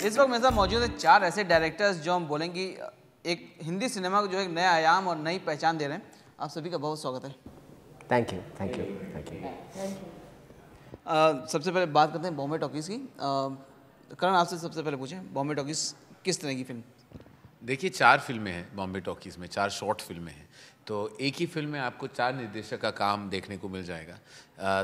इस वक्त मेरे साथ मौजूद है 4 ऐसे डायरेक्टर्स जो हम बोलेंगे एक हिंदी सिनेमा को जो एक नया आयाम और नई पहचान दे रहे हैं। आप सभी का बहुत स्वागत है। Thank you thank you thank you. सबसे पहले बात करते हैं बॉम्बे टॉकीज़ की। करण, आपसे सबसे पहले पूछें, बॉम्बे टॉकीज़ किस तरह की फिल्म? देखिए 4 फिल्में हैं बॉम्बे टॉकीज़ में, 4 शॉर्ट फिल्में हैं, तो एक ही फिल्म में आपको 4 निर्देशक का काम देखने को मिल जाएगा।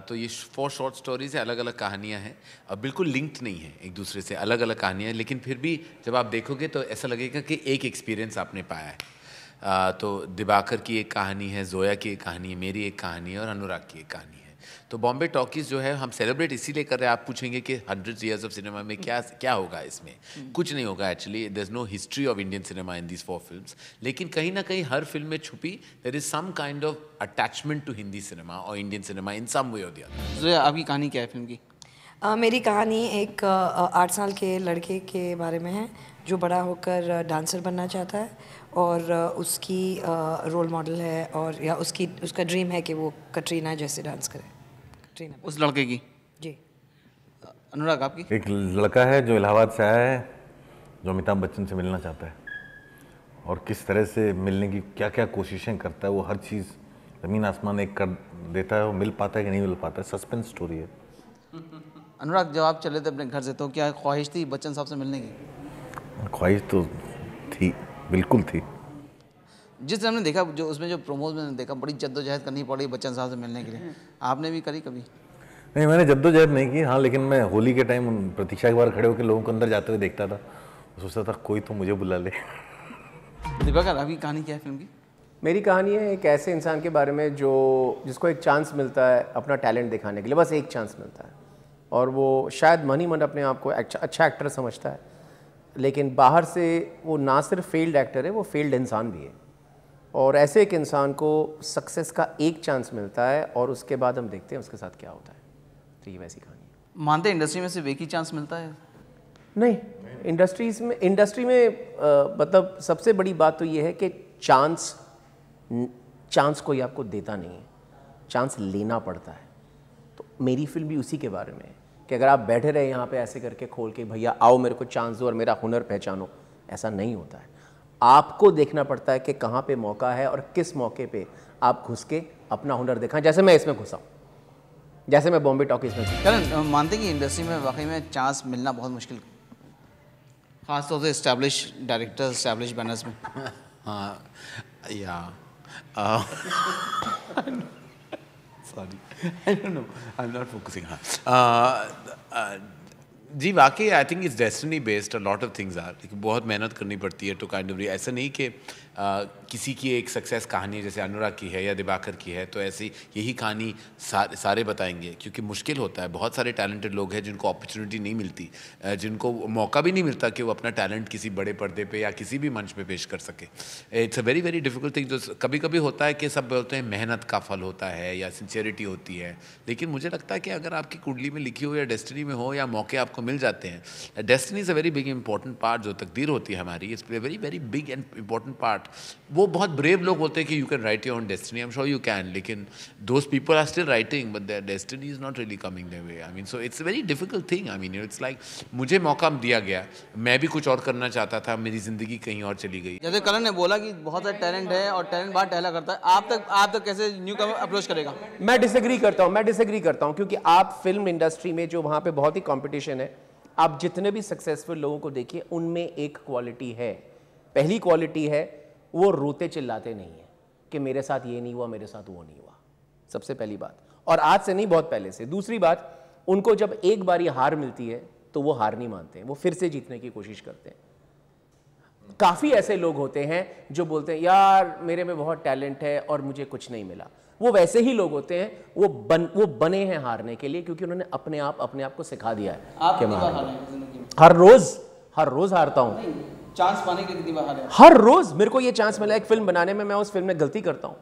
तो ये 4 शॉर्ट स्टोरीज है, अलग अलग कहानियाँ हैं, अब बिल्कुल लिंक्ड नहीं है एक दूसरे से, अलग अलग कहानियाँ हैं, लेकिन फिर भी जब आप देखोगे तो ऐसा लगेगा कि एक एक्सपीरियंस आपने पाया है। तो दिबाकर की एक कहानी है, जोया की एक कहानी है, मेरी एक कहानी है और अनुराग की एक कहानी है। तो बॉम्बे टॉकीज़ जो है हम सेलिब्रेट इसीलिए कर रहे हैं। आप पूछेंगे कि 100 years ऑफ सिनेमा में क्या होगा इसमें? कुछ नहीं होगा actually. There is no history of Indian cinema in these 4 films, लेकिन कहीं ना कहीं हर फिल्म में छुपी there is some kind of attachment to Hindi cinema और Indian cinema in some way और द अदर। जोया, आपकी कहानी क्या है फिल्म की? मेरी कहानी एक 8 साल के लड़के के बारे में है जो बड़ा होकर डांसर बनना चाहता है और उसकी रोल मॉडल है और या उसका ड्रीम है कि वो कटरीना जैसे डांस करे। कटरीना उस लड़के की? जी। अनुराग, आपकी? एक लड़का है जो इलाहाबाद से आया है, जो अमिताभ बच्चन से मिलना चाहता है और किस तरह से मिलने की क्या क्या कोशिशें करता है। वो हर चीज़ ज़मीन आसमान एक कर देता है, वो मिल पाता है कि नहीं मिल पाता है। सस्पेंस स्टोरी है। अनुराग, जब आप चले थे अपने घर से तो क्या ख्वाहिश थी बच्चन साहब से मिलने की? ख्वाहिश तो थी, बिल्कुल थी। जिस हमने देखा, जो उसमें जो प्रोमोज में देखा, बड़ी जद्दोजहद करनी पड़ी बच्चन साहब से मिलने के लिए। आपने भी करी कभी? नहीं, मैंने जद्दोजहद नहीं की, हाँ, लेकिन मैं होली के टाइम प्रतीक्षा के बाहर खड़े होकर लोगों को अंदर जाते हुए देखता था, सोचता था कोई तो मुझे बुला ले। दिबाकर, आपकी कहानी क्या है फिल्म की? मेरी कहानी है एक ऐसे इंसान के बारे में जिसको एक चांस मिलता है अपना टैलेंट दिखाने के लिए, बस एक चांस मिलता है और वो शायद मन ही मन अपने आप को अच्छा एक्टर समझता है, लेकिन बाहर से वो ना सिर्फ फेल्ड एक्टर है, वो फेल्ड इंसान भी है। और ऐसे एक इंसान को सक्सेस का एक चांस मिलता है और उसके बाद हम देखते हैं उसके साथ क्या होता है। तो ये वैसी कहानी है। मानते हैं इंडस्ट्री में सिर्फ एक ही चांस मिलता है? नहीं, इंडस्ट्री में मतलब सबसे बड़ी बात तो ये है कि चांस कोई आपको देता नहीं है, चांस लेना पड़ता है। तो मेरी फिल्म भी उसी के बारे में है कि अगर आप बैठे रहे यहाँ पे ऐसे करके खोल के भैया आओ मेरे को चांस दो और मेरा हुनर पहचानो, ऐसा नहीं होता है। आपको देखना पड़ता है कि कहाँ पे मौका है और किस मौके पे आप घुस के अपना हुनर दिखाएं, जैसे मैं इसमें घुसा हूँ, जैसे मैं बॉम्बे टॉकीज़ में। करण, मानते हैं कि इंडस्ट्री में वाकई में चांस मिलना बहुत मुश्किल, खासतौर से इस्टेब्लिश डायरेक्टर्स, इस्टेब्लिश बैनर्स में? हाँ, yeah sorry, I don't know, I am not focusing. हाँ, जी वाकई I think it's destiny based, a lot of things are, लेकिन बहुत मेहनत करनी पड़ती है टू काइंड ऑफ। ऐसा नहीं कि किसी की एक सक्सेस कहानी जैसे अनुराग की है या दिबाकर की है तो ऐसी यही कहानी सारे बताएंगे, क्योंकि मुश्किल होता है। बहुत सारे टैलेंटेड लोग हैं जिनको अपॉर्चुनिटी नहीं मिलती, जिनको मौका भी नहीं मिलता कि वो अपना टैलेंट किसी बड़े पर्दे पे या किसी भी मंच पे पेश कर सके। It's a very very difficult thing. जो कभी कभी होता है कि सब बोलते हैं मेहनत का फल होता है या सिंसियरिटी होती है, लेकिन मुझे लगता है कि अगर आपकी कुंडली में लिखी हो या डेस्टिनी में हो या मौके आपको मिल जाते हैं, destiny is a very big important part. जो तकदीर होती है हमारी, it's very very big and important part. वो बहुत ब्रेव लोग होते हैं कि you can write your own destiny, I am sure you can, लेकिन those people are still writing but their destiny is not really coming their way. I mean so it's a very difficult thing. I mean it's like मुझे मौका दिया गया, मैं भी कुछ और करना चाहता था, मेरी ज़िंदगी कहीं और चली गई। जैसे करण ने बोला कि बहुत सारा टैलेंट है और टैलेंट बाहर टहला करता है, आप तक कैसे न्यू कमर अप्रोच करेगा? मैं डिसएग्री करता हूँ क्योंकि आप फिल्म इंडस्ट्री में जो वहाँ पे बहुत ही कंपटीशन है, आप जितने भी सक्सेसफुल लोगों को देखिए उनमें एक क्वालिटी है। पहली क्वालिटी है वो रोते चिल्लाते नहीं है कि मेरे साथ ये नहीं हुआ, मेरे साथ वो नहीं हुआ, सबसे पहली बात। और आज से नहीं, बहुत पहले से। दूसरी बात, उनको जब एक बारी हार मिलती है तो वो हार नहीं मानते हैं, वो फिर से जीतने की कोशिश करते हैं। काफ़ी ऐसे लोग होते हैं जो बोलते हैं यार मेरे में बहुत टैलेंट है और मुझे कुछ नहीं मिला। वो वैसे ही लोग होते हैं, वो बने हैं हारने के लिए, क्योंकि उन्होंने अपने आप को सिखा दिया है कि मैं हर रोज हारता हूं। चांस पाने के कितनी बार हारे? हर रोज मेरे को ये चांस मिला एक फिल्म बनाने में, मैं उस फिल्म में गलती करता हूं।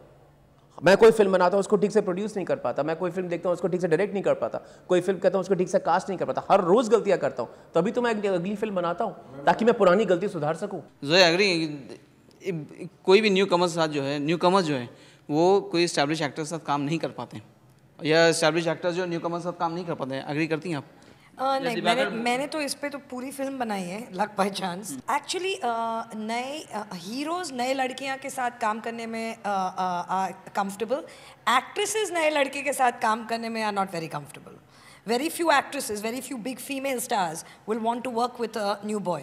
मैं कोई फिल्म बनाता हूं उसको ठीक से प्रोड्यूस नहीं कर पाता, मैं कोई फिल्म देखता हूं उसको ठीक से डायरेक्ट नहीं कर पाता, कोई फिल्म कहता हूं उसको ठीक से कास्ट नहीं कर पाता। हर रोज गलतियां करता हूं, तभी तो मैं अगली फिल्म बनाता हूं ताकि मैं पुरानी गलती सुधार सकूं। जोया, एग्री, कोई भी न्यू कमर्स जो है वो कोई एस्टैब्लिश एक्टर के साथ काम नहीं कर पाते हैं, या एस्टैब्लिश एक्टर्स जो न्यू कमर्स के साथ काम नहीं कर पाते हैं। एग्री करती हैं आप? नहीं, मैंने तो इस पे तो पूरी फिल्म बनाई है, लक बाय चांस। एक्चुअली नए हीरोज नए लड़कियां के साथ काम करने में कंफर्टेबल, एक्ट्रेसेस नए लड़के के साथ काम करने में are not very comfortable. Very few actresses, very few big female stars will want to work with a new boy.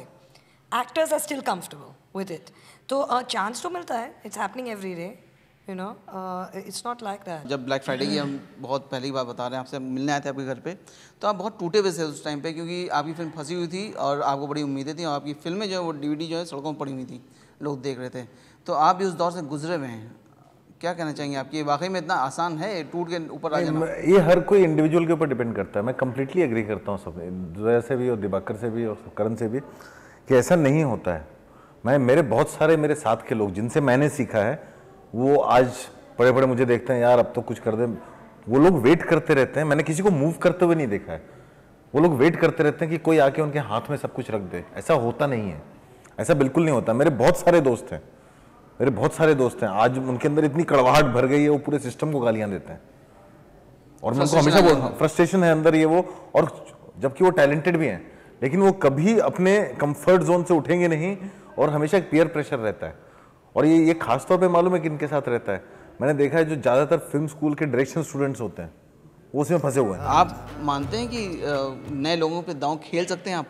Actors are still comfortable with it. तो चांस तो मिलता है, it's happening every day, you know, it's not like that. जब Black Friday की हम बहुत पहली बार बता रहे हैं, आपसे मिलने आए थे आपके घर पे, तो आप बहुत टूटे हुए थे उस टाइम पे, क्योंकि आपकी फिल्म फंसी हुई थी और आपको बड़ी उम्मीदें थी और आपकी फिल्में जो है वो डीवीडी जो है सड़कों में पड़ी हुई थी, लोग देख रहे थे। तो आप भी उस दौर से गुजरे हुए हैं, क्या कहना चाहेंगे आपकी वाकई में इतना आसान है टूट के ऊपर आ जाना? ये हर कोई इंडिविजुअल के ऊपर डिपेंड करता है। मैं कम्प्लीटली एग्री करता हूँ सब, जोया से भी और दिवाकर से भी और करण से भी, कि ऐसा नहीं होता है। मेरे बहुत सारे मेरे साथ के लोग जिनसे मैंने सीखा है, वो आज बड़े बड़े मुझे देखते हैं, यार अब तो कुछ कर दे। वो लोग वेट करते रहते हैं, मैंने किसी को मूव करते हुए नहीं देखा है। वो लोग वेट करते रहते हैं कि कोई आके उनके हाथ में सब कुछ रख दे। ऐसा होता नहीं है, ऐसा बिल्कुल नहीं होता। मेरे बहुत सारे दोस्त हैं, आज उनके अंदर इतनी कड़वाहट भर गई है, वो पूरे सिस्टम को गालियां देते हैं। और मैं उनको हमेशा बोलता हूँ, फ्रस्ट्रेशन है अंदर ये वो, और जबकि वो टैलेंटेड भी हैं, लेकिन वो कभी अपने कंफर्ट जोन से उठेंगे नहीं, और हमेशा एक पीयर प्रेशर रहता है। और ये खास तौर पे मालूम है कि इनके साथ रहता है। मैंने देखा है जो ज़्यादातर फिल्म स्कूल के डायरेक्शन स्टूडेंट्स होते हैं, वो उसमें फंसे हुए हैं। आप मानते हैं कि नए लोगों पे दांव खेल सकते हैं आप?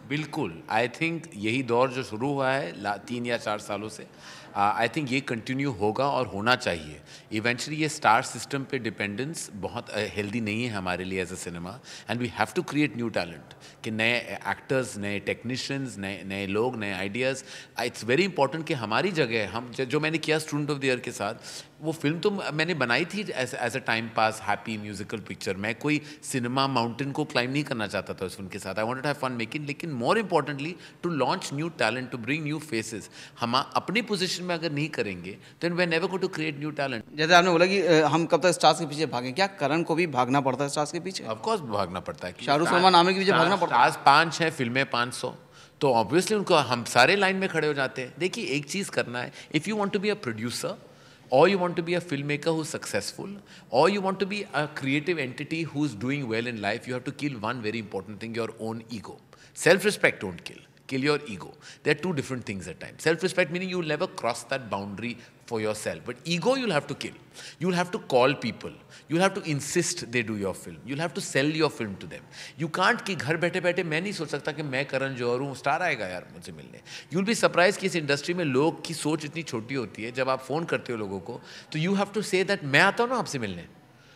बिल्कुल, आई थिंक यही दौर जो शुरू हुआ है 3 या 4 सालों से, आई थिंक ये कंटिन्यू होगा और होना चाहिए। इवेंचुअली ये स्टार सिस्टम पे डिपेंडेंस बहुत हेल्दी नहीं है हमारे लिए as a cinema, and we have to create new talent, कि नए एक्टर्स, नए टेक्नीशियंस, नए लोग, नए आइडियाज़। इट्स वेरी इंपॉर्टेंट कि हमारी जगह, हम जो मैंने किया स्टूडेंट ऑफ द ईयर के साथ, वो फिल्म तो मैंने बनाई थी as a time pass, happy musical picture. मैं कोई सिनेमा माउंटेन को क्लाइम नहीं करना चाहता था उस फिल्म के साथ। I wanted to have fun making, लेकिन more importantly to launch new talent, to bring new faces. हम अपनी पोजीशन में अगर नहीं करेंगे, then we are never going to create new talent. जैसे आपने बोला कि हम कब तक स्टार्स के पीछे भागें, क्या करण को भी भागना पड़ता है स्टार्स के पीछे? ऑफ कोर्स भागना पड़ता है। शाहरुख सलमान आमिर के पीछे भागना पड़ता है। स्टार्स 5 हैं, फिल्में 500, तो ऑब्वियसली उनको हम सारे लाइन में खड़े हो जाते हैं। देखिए, एक चीज़ करना है, if you want to be a producer, or you want to be a filmmaker who's successful, or you want to be a creative entity who's doing well in life, you have to kill one very important thing, your own ego. Self-respect don't kill your ego. They're two different things at times. Self-respect meaning you'll never cross that boundary for yourself, but ego you'll have to kill. You'll have to call people, you'll have to insist they do your film, you'll have to sell your film to them. You can't कि घर बैठे बैठे मैं नहीं सोच सकता कि मैं करण जौहर हूँ, स्टार आएगा यार मुझसे मिलने। You'll be surprised कि इस इंडस्ट्री में लोग की सोच इतनी छोटी होती है। जब आप फ़ोन करते हो लोगों को, तो you have to say that मैं आता हूँ ना आपसे मिलने,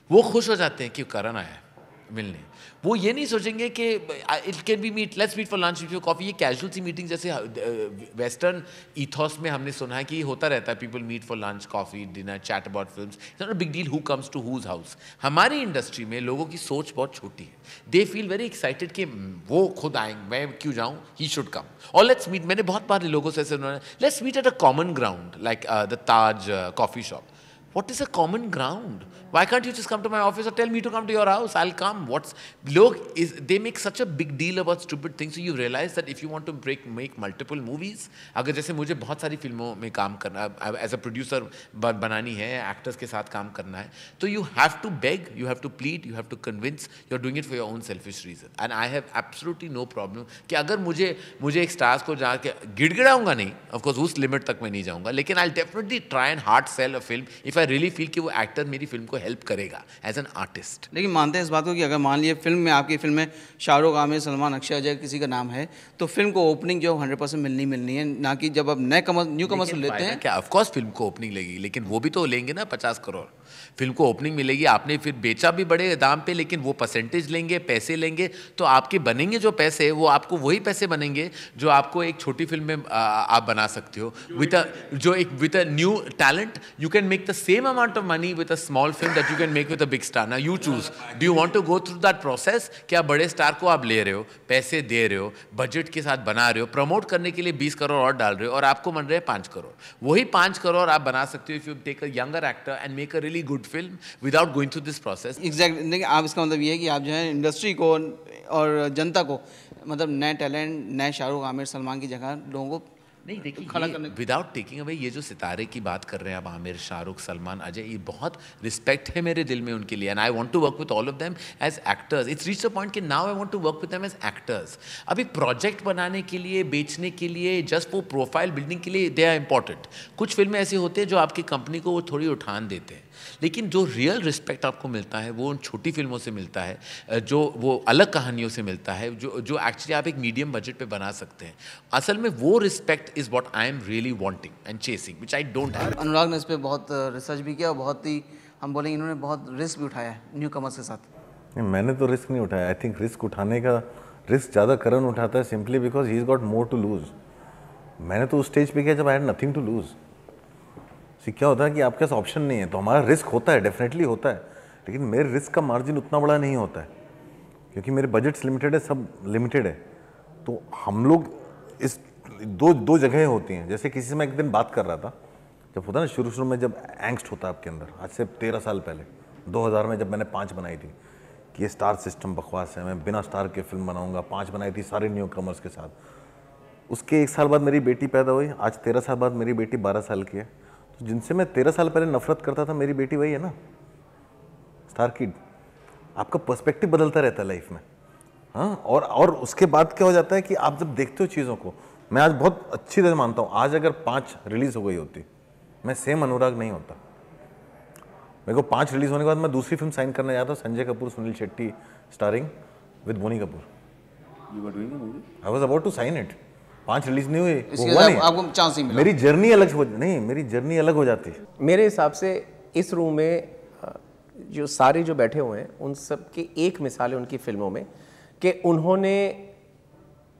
वो खुश हो जाते हैं कि करण आया है मिलने। वो ये नहीं सोचेंगे कि it can be meet, let's meet for lunch with coffee. ये कैजुअल सी मीटिंग जैसे वेस्टर्न ईथॉस में हमने सुना है कि होता रहता है, people meet for lunch, coffee, dinner, chat about films. It's not a big deal who comes to whose house. हमारी इंडस्ट्री में लोगों की सोच बहुत छोटी है। दे फील वेरी एक्साइटेड कि वो खुद आएंगे, मैं क्यों जाऊँ, ही शुड कम, और लेट्स मीट। मैंने बहुत बार लोगों से ऐसे सुना, let's meet at a common ground like the Taj coffee shop. What is a common ground? Why can't you just come to my office or tell me to come to your house? I'll come. They make such a big deal about stupid things. So you realize that if you want to make multiple movies, अगर जैसे मुझे बहुत सारी फिल्मों में काम करना, as a producer बनानी है, actors के साथ काम करना है, तो you have to beg, you have to plead, you have to convince. You're doing it for your own selfish reason. And I have absolutely no problem कि अगर मुझे एक stars को जाके गिड़गिड़ाऊंगा नहीं, of course उस limit तक मैं नहीं जाऊंगा, लेकिन I'll definitely try and hard sell a film if I really feel कि वो एक्टर मेरी फिल्म को हेल्प करेगा एज एन आर्टिस्ट। लेकिन मानते हैं इस बात को कि अगर मान लीजिए फिल्म में, आपकी फिल्म में शाहरुख, आमिर, सलमान, अक्षय, अजय किसी का नाम है, तो फिल्म को ओपनिंग जो 100% मिलनी है, ना कि जब आप न्यू कमर्स लेते हैं। क्या ऑफकोर्स फिल्म को ओपनिंग लेगी, लेकिन वो भी तो लेंगे ना 50 करोड़। फिल्म को ओपनिंग मिलेगी, आपने फिर बेचा भी बड़े दाम पे, लेकिन वो परसेंटेज लेंगे, पैसे लेंगे, तो आपके बनेंगे जो पैसे, वो आपको वही पैसे बनेंगे जो आपको एक छोटी फिल्म में आप बना सकते हो with a new talent. You can make the same amount of money with a small film that you can make with a big star. Now you choose. Do you want to go through that process? क्या बड़े star को आप ले रहे हो, पैसे दे रहे हो, बजट के साथ बना रहे हो, प्रमोट करने के लिए 20 करोड़ और डाल रहे हो, और आपको बन रहे हैं 5 करोड़। वही 5 करोड़ आप बना सकते हो if you take a younger actor and make a really good film without going through this process. Exactly. लेकिन आप, इसका मतलब ये है कि आप जो है इंडस्ट्री को और जनता को, मतलब नए टैलेंट, नए शाहरुख, आमिर, सलमान की जगह लोगों को नहीं देखिए, खड़ा करने विदाउट टेकिंग अवे ये जो सितारे की बात कर रहे हैं आप, आमिर, शाहरुख, सलमान, अजय, ये बहुत रिस्पेक्ट है मेरे दिल में उनके लिए, and I want to work with all of them as actors. It's reach the point कि now I want to work with them as actors. अभी प्रोजेक्ट बनाने के लिए, बेचने के लिए, जस्ट फॉर प्रोफाइल बिल्डिंग के लिए दे आर इंपॉर्टेंट. कुछ फिल्में ऐसी होती हैं जो आपकी कंपनी को वो थोड़ी उठान देते हैं, लेकिन जो रियल रिस्पेक्ट आपको मिलता है वो उन छोटी फिल्मों से मिलता है, जो वो अलग कहानियों से मिलता है, जो एक्चुअली आप एक मीडियम बजट पे बना सकते हैं. असल में वो respect is what I am really wanting and chasing, which I don't have. Anurag ने इस पर बहुत रिसर्च भी किया और बहुत ही हम बोलेंगे इन्होंने बहुत रिस्क भी उठाया है न्यू कमर्स के साथ. नहीं, मैंने तो रिस्क नहीं उठाया. आई थिंक रिस्क उठाने का रिस्क ज़्यादा करण उठाता है simply because he is got more to lose. मैंने तो उस स्टेज पे किया जब I had nothing to lose. See क्या होता है कि आपके पास ऑप्शन नहीं है, तो हमारा रिस्क होता है, डेफिनेटली होता है, लेकिन मेरे रिस्क का मार्जिन उतना बड़ा नहीं होता है क्योंकि मेरे बजट्स लिमिटेड है, सब लिमिटेड है. तो हम लोग इस दो जगहें होती हैं. जैसे किसी से मैं एक दिन बात कर रहा था, जब होता है ना शुरू में जब एंग्स्ट होता है आपके अंदर, आज से 13 साल पहले 2000 में जब मैंने 5 बनाई थी कि ये स्टार सिस्टम बकवास है, मैं बिना स्टार के फिल्म बनाऊंगा. 5 बनाई थी सारे न्यू कमर्स के साथ. उसके 1 साल बाद मेरी बेटी पैदा हुई. आज 13 साल बाद मेरी बेटी 12 साल की है. तो जिनसे मैं 13 साल पहले नफरत करता था, मेरी बेटी वही है ना, स्टार किड. आपका पर्सपेक्टिव बदलता रहता है लाइफ में. हाँ, और उसके बाद क्या हो जाता है कि आप जब देखते हो चीज़ों को, मैं आज बहुत अच्छी तरह मानता हूँ, आज अगर 5 रिलीज़ हो गई होती, मैं सेम अनुराग नहीं होता. मेरे को 5 रिलीज़ होने के बाद मैं दूसरी फिल्म साइन करने जाता हूँ, Sanjay Kapoor, Sunil Shetty starring with Boney Kapoor. I was about to sign it. 5 release नहीं हुई, वो हुआ नहीं, आपको चांस नहीं मिला. मेरी जर्नी अलग हो, नहीं मेरी जर्नी अलग हो जाती. मेरे हिसाब से इस रूम में जो सारे जो बैठे हुए हैं उन सब की एक मिसाल है उनकी फिल्मों में कि उन्होंने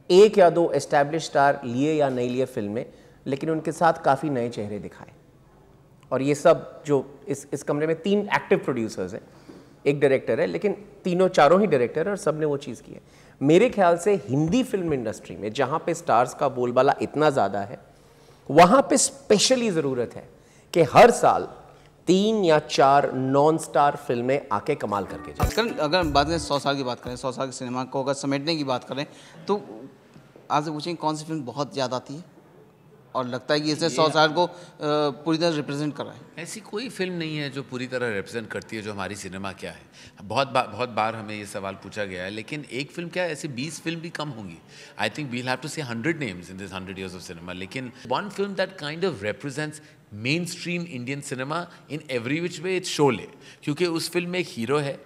1 या 2 एस्टैब्लिश स्टार लिए या नहीं लिए फिल्म में, लेकिन उनके साथ काफ़ी नए चेहरे दिखाए. और ये सब जो इस कमरे में 3 एक्टिव प्रोड्यूसर्स हैं, एक डायरेक्टर है, लेकिन चारों ही डायरेक्टर है और सब ने वो चीज़ की है. मेरे ख्याल से हिंदी फिल्म इंडस्ट्री में जहाँ पे स्टार्स का बोलबाला इतना ज़्यादा है, वहाँ पे स्पेशली ज़रूरत है कि हर साल 3 या 4 नॉन स्टार फिल्में आके कमाल करके जाए. अगर बात करें 100 साल की बात करें, 100 साल के सिनेमा को अगर समेटने की बात करें, तो आपसे पूछेंगे कौन सी फिल्म बहुत याद आती है और लगता है कि इसे 100 साल को पूरी तरह रिप्रेजेंट कर रहा है? ऐसी कोई फिल्म नहीं है जो पूरी तरह रिप्रेजेंट करती है जो हमारी सिनेमा क्या है. बहुत बार हमें ये सवाल पूछा गया है, लेकिन एक फिल्म क्या है, ऐसी 20 फिल्म भी कम होंगी. I think we'll have to say 100 names in this 100 years of cinema, लेकिन one film that kind of represents mainstream Indian cinema in every which way, it's Sholay. क्योंकि उस फिल्म में एक हीरो है,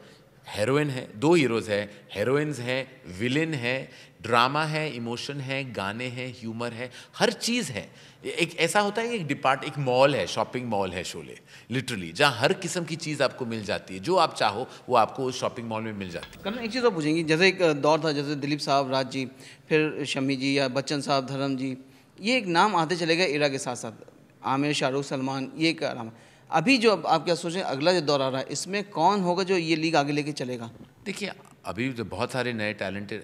हेरोइन है, 2 हीरोज़ हैं, हेरोइन्स हैं, villain है, ड्रामा है, इमोशन है, गाने हैं, ह्यूमर है, हर चीज़ है. एक ऐसा होता है कि एक मॉल है, शॉपिंग मॉल है शोले, लिटरली, जहाँ हर किस्म की चीज़ आपको मिल जाती है. जो आप चाहो वो आपको उस शॉपिंग मॉल में मिल जाती है. कल एक चीज़ और पूछेंगी, जैसे एक दौर था, जैसे दिलीप साहब, राज जी, फिर शम्मी जी या बच्चन साहब, धर्म जी, ये एक नाम आते चले गए एरा के साथ साथ. आमिर, शाहरुख, सलमान, ये एक नाम. अभी जो आप क्या सोचें, अगला जो दौर आ रहा है, इसमें कौन होगा जो ये लीग आगे लेके चलेगा? देखिए, अभी तो बहुत सारे नए टैलेंटेड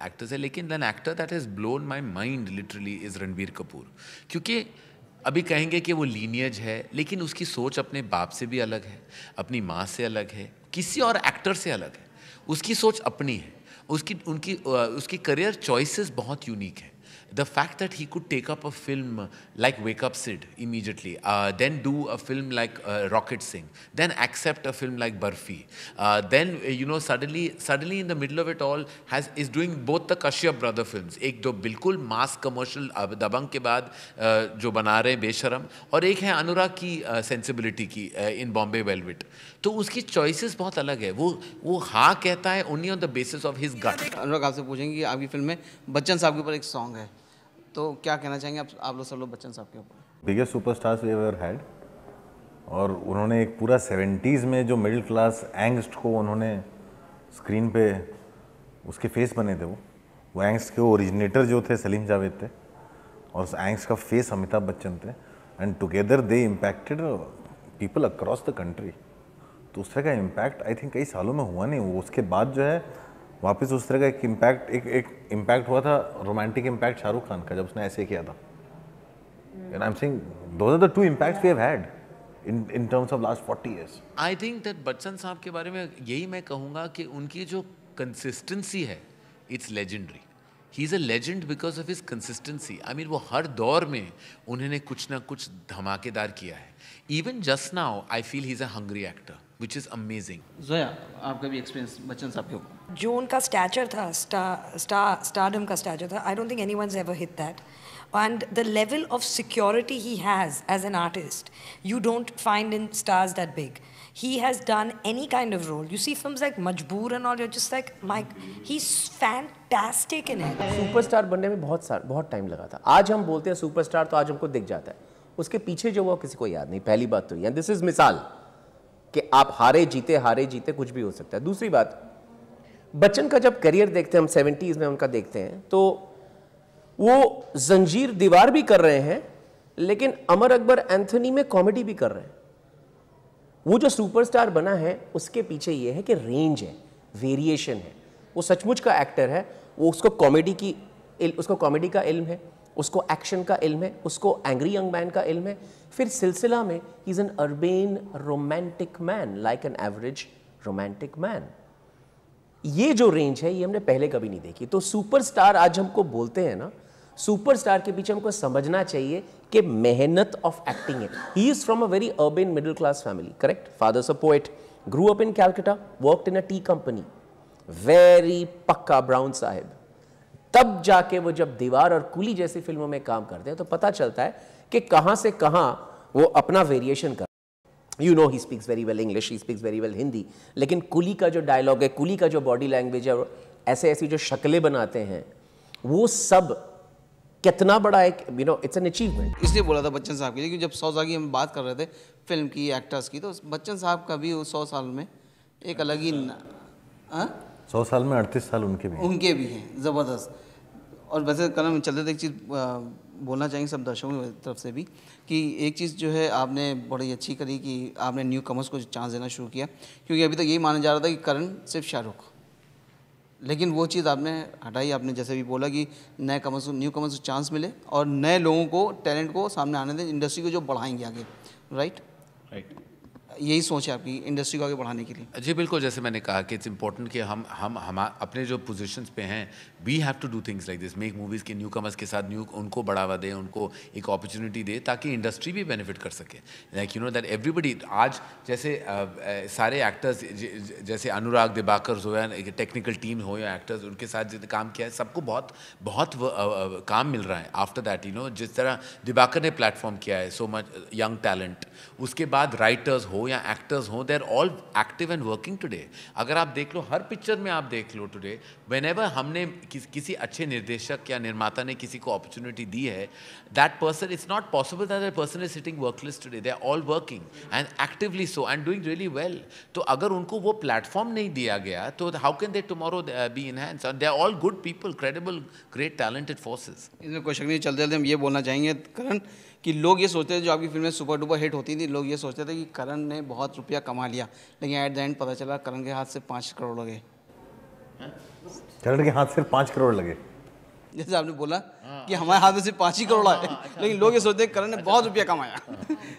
एक्टर्स हैं, लेकिन an actor that has blown my mind literally is Ranbir Kapoor. क्योंकि अभी कहेंगे कि वो लीनियज है, लेकिन उसकी सोच अपने बाप से भी अलग है, अपनी माँ से अलग है, किसी और एक्टर से अलग है. उसकी सोच अपनी है, उसकी करियर चॉइसेस बहुत यूनिक है. The fact that he could take up a film like Wake Up Sid immediately, then do a film like Rocket Singh, then accept a film like Barfi, then suddenly in the middle of it all is doing both the Kashyap brother films. एक दो बिल्कुल मास commercial दबंग के बाद जो बना रहे हैं बेशरम, और एक है अनुराग की सेंसिबिलिटी की इन बॉम्बे वेलवेट. तो उसकी चॉइसेस बहुत अलग है. वो हाँ कहता है only on the basis of his gut. Anurag, आपसे पूछेंगे कि आपकी फिल्म में बच्चन साहब के ऊपर एक सॉन्ग है, तो क्या कहना चाहेंगे आप लोग सब लोग बच्चन साहब के ऊपर? Biggest superstars we ever had. और उन्होंने एक पूरा 70s में जो मिडिल क्लास एंग्स्ट को उन्होंने स्क्रीन पे उसके फेस बने थे, वो एंग्स्ट के ओरिजिनेटर जो थे सलीम जावेद थे, और उस एंग्स्ट का फेस अमिताभ बच्चन थे. And together they impacted people across the country. तो उस तरह का इम्पैक्ट आई थिंक कई सालों में हुआ नहीं. वो उसके बाद जो है वापस उस तरह का एक इम्पैक्ट हुआ था, रोमांटिक इम्पैक्ट शाहरुख खान का, जब उसने ऐसे किया था. And I am saying those are the 2 impacts we have had in terms of last 40 years. I think that Bachchan साहब के बारे में यही मैं कहूँगा कि उनकी जो कंसिस्टेंसी है, it's legendary. He is a legend because of his consistency. I mean वो हर दौर में उन्होंने कुछ ना कुछ धमाकेदार किया है. Even just now I feel he is a hungry actor, which is amazing. Zoya, आपका भी एक्सपीरियंस बच्चन साहब के ऊपर? जो उनका स्टैचर था, स्टारडम का स्टैचर था, I don't think anyone's ever hit that. And the level of security he has as an artist, you don't find in stars that big. He has done any kind of role. You see films like Majboor and all, you're just like, Mike, he's fantastic in it. Superstar बनने में बहुत time लगा था. आज हम बोलते हैं superstar तो आज हमको दिख जाता है, उसके पीछे जो वो किसी को याद नहीं. पहली बात तो ये, दिस इज मिसाल कि आप हारे जीते कुछ भी हो सकता है. दूसरी बात, बच्चन का जब करियर देखते हैं हम 70s में उनका देखते हैं तो वो जंजीर दीवार भी कर रहे हैं, लेकिन अमर अकबर एंथनी में कॉमेडी भी कर रहे हैं. वो जो सुपरस्टार बना है उसके पीछे ये है कि रेंज है, वेरिएशन है. वो सचमुच का एक्टर है. वो उसको कॉमेडी का इल्म है, उसको एक्शन का इल्म है, उसको एंग्री यंग मैन का इल्म है. फिर सिलसिला में he is an urban romantic man, like an average romantic man. ये जो रेंज है ये हमने पहले कभी नहीं देखी. तो सुपरस्टार आज हमको बोलते हैं ना, सुपरस्टार के पीछे हमको समझना चाहिए कि मेहनत ऑफ एक्टिंग है. He is from a very urban middle class family, correct. Father's a poet, grew up in Calcutta, worked in a tea company, very पक्का ब्राउन साहिब. तब जाके वो जब दीवार और कुली जैसी फिल्मों में काम करते हैं तो पता चलता है कि कहां से कहां वो अपना वेरिएशन कर. You know, he speaks very well English, he speaks very well Hindi, लेकिन कुली का जो डायलॉग है, कुली का जो बॉडी लैंग्वेज है, ऐसे ऐसी जो शक्लें बनाते हैं, वो सब कितना बड़ा एक इट्स एन अचीवमेंट. इसलिए बोला था बच्चन साहब के लिए, क्योंकि जब 100 साल की हम बात कर रहे थे फिल्म की, एक्टर्स की, तो बच्चन साहब का भी 100 साल में एक अलग ही 100 साल में 38 साल उनके भी हैं, ज़बरदस्त. और वैसे कल हम चलते थे एक चीज़ बोलना चाहेंगे सब दर्शकों की तरफ से भी, कि एक चीज़ जो है आपने बड़ी अच्छी करी कि आपने न्यू कमर्स को चांस देना शुरू किया. क्योंकि अभी तक यही माना जा रहा था कि करण सिर्फ शाहरुख, लेकिन वो चीज़ आपने हटाई. आपने जैसे भी बोला कि न्यू कमर्स को चांस मिले और नए लोगों को, टैलेंट को सामने आने दें, इंडस्ट्री को जो बढ़ाएंगे आगे. राइट. यही सोच है आपकी इंडस्ट्री को आगे बढ़ाने के लिए? जी बिल्कुल, जैसे मैंने कहा कि इट्स इंपॉर्टेंट कि हम अपने जो पोजीशंस पे हैं, we have to do things like this, make movies के न्यू कमर्स के साथ उनको बढ़ावा दें, उनको एक अपॉर्चुनिटी दे, ताकि इंडस्ट्री भी बेनिफिट कर सके. Like you know that everybody, आज जैसे सारे एक्टर्स, जैसे अनुराग दिबाकर हो या टेक्निकल टीम हो या एक्टर्स, उनके साथ जितने काम किया है, सबको बहुत काम मिल रहा है. आफ्टर दैट जिस तरह दिबाकर ने प्लेटफॉर्म किया है, सो मच यंग टैलेंट, उसके बाद राइटर्स हो या एक्टर्स हो, they are all active and working today. अगर आप देख लो, हर पिक्चर में आप देख लो टुडे, व्हेनेवर हमने किसी अच्छे निर्देशक या निर्माता ने किसी को अपॉर्चुनिटी दी है, that person, it's not possible that that person is sitting workless today. They are all working and actively so and doing really well. तो अगर उनको वो प्लेटफॉर्म नहीं दिया गया तो how can they tomorrow be enhance? They are all good people, credible, great talented forces. इसमें कोई शक नहीं. चलते हम ये बोलना चाहेंगे करण, कि लोग ये सोचते थे, जो आपकी फिल्में सुपर डुपर हिट होती थी, लोग ये सोचते थे कि करण ने बहुत रुपया कमा लिया, लेकिन एट द एंड पता चला करण के हाथ से 5 करोड़ लगे. करण के हाथ सिर्फ 5 करोड़ लगे. जैसे आपने बोला कि हमारे हाथ में सिर्फ 5 ही करोड़ आए, लेकिन लोग ये सोचते हैं करण ने बहुत रुपया कमाया.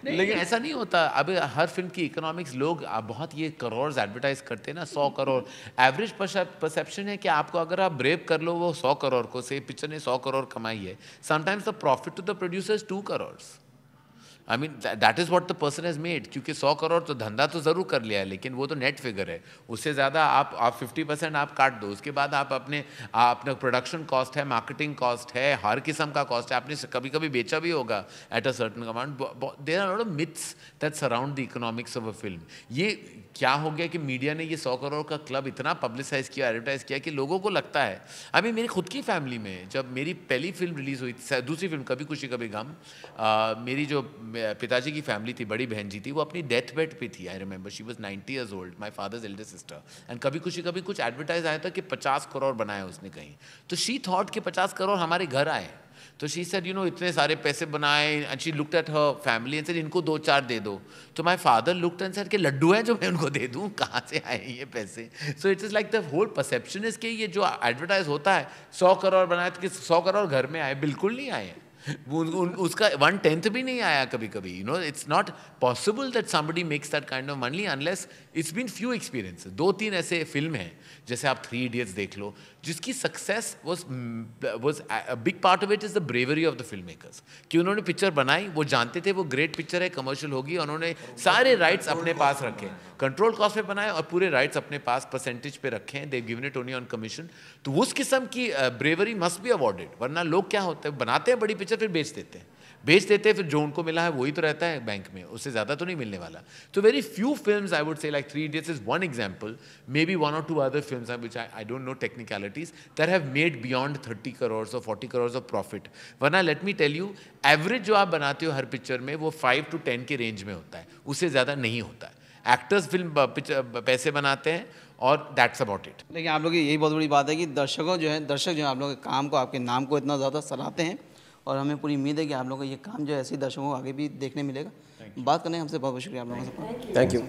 लेकिन ऐसा नहीं होता. अब हर फिल्म की इकोनॉमिक्स, लोग बहुत ये करोड़ एडवर्टाइज करते हैं ना, 100 करोड़. एवरेज परसेप्शन है कि आपको अगर आप ब्रेव कर लो वो 100 करोड़ को, से पिक्चर ने 100 करोड़ कमाई है, sometimes the profit to the producer is 2 crore. I mean that is what the person has made. क्योंकि 100 करोड़ तो धंधा तो ज़रूर कर लिया है, लेकिन वो तो नेट फिगर है. उससे ज़्यादा आप 50% आप काट दो, उसके बाद आप अपना प्रोडक्शन कॉस्ट है, मार्केटिंग कॉस्ट है, हर किस्म का कॉस्ट है. आपने कभी कभी बेचा भी होगा at a certain amount. There are lot of myths that surround the economics of a film. ये क्या हो गया कि मीडिया ने ये 100 करोड़ का क्लब इतना पब्लिसाइज किया, एडवर्टाइज किया, कि लोगों को लगता है. अभी मेरी खुद की फैमिली में जब मेरी पहली फिल्म रिलीज़ हुई, दूसरी फिल्म कभी खुशी कभी गम, मेरी जो पिताजी की फैमिली थी, बड़ी बहन जी थी, वो अपनी डेथ बेड पे थी. I remember she was 90 years old, my father's Elder sister. And कभी खुशी कभी कुछ एडवर्टाइज आया था कि 50 करोड़ बनाया उसने कहीं. तो शी थॉट कि 50 करोड़ हमारे घर आए. तो शी सेड इतने सारे पैसे बनाए. And she looked at her family and said इनको 2-4 दे दो. तो my father looked and said कि लड्डू हैं जो मैं उनको दे दूं, कहाँ से आए ये पैसे? So it is like the whole perception is कि ये जो एडवर्टाइज होता है 100 करोड़ बनाए तो कि 100 करोड़ घर में आए, बिल्कुल नहीं आए. उसका 1/10 भी नहीं आया कभी कभी. You know it's not possible that somebody makes that kind of money unless it's been few experiences. 2-3 ऐसे फिल्म हैं, जैसे आप 3 इडियट्स देख लो, जिसकी success was a big part of it is the bravery of the film makers. कि उन्होंने picture बनाई, वो जानते थे वो ग्रेट पिक्चर है, कमर्शियल होगी, उन्होंने सारे राइट्स अपने पास रखे, कंट्रोल कॉस्ट पे बनाए और पूरे राइट्स अपने पास परसेंटेज पे रखे हैं. They given it only on commission. तो उस किस्म की ब्रेवरी मस्ट बी अवॉर्डेड. वरना लोग क्या होते हैं, बनाते हैं बड़ी पिक्चर फिर बेच देते हैं, फिर जो उनको मिला है वही तो रहता है बैंक में, उससे ज़्यादा तो नहीं मिलने वाला. तो very few films I would say like 3 Idiots is one example, maybe 1 or 2 other films which I don't know technicalities that have made beyond 30 crores और 40 crores ऑफ प्रॉफिट. वरना let me tell you, average जो आप बनाते हो हर picture में वो 5 to 10 के range में होता है, उससे ज़्यादा नहीं होता है. एक्टर्स फिल्म पैसे बनाते हैं और दैट्स अबाउट इट. लेकिन आप लोग की यही बहुत बड़ी बात है कि दर्शक जो है आप लोगों के काम को, आपके नाम को इतना ज़्यादा सराहते हैं और हमें पूरी उम्मीद है कि आप लोगों का ये काम जो है ऐसे ही दर्शकों को आगे भी देखने मिलेगा. बात करने का हमसे बहुत बहुत शुक्रिया आप लोगों का. Thank you.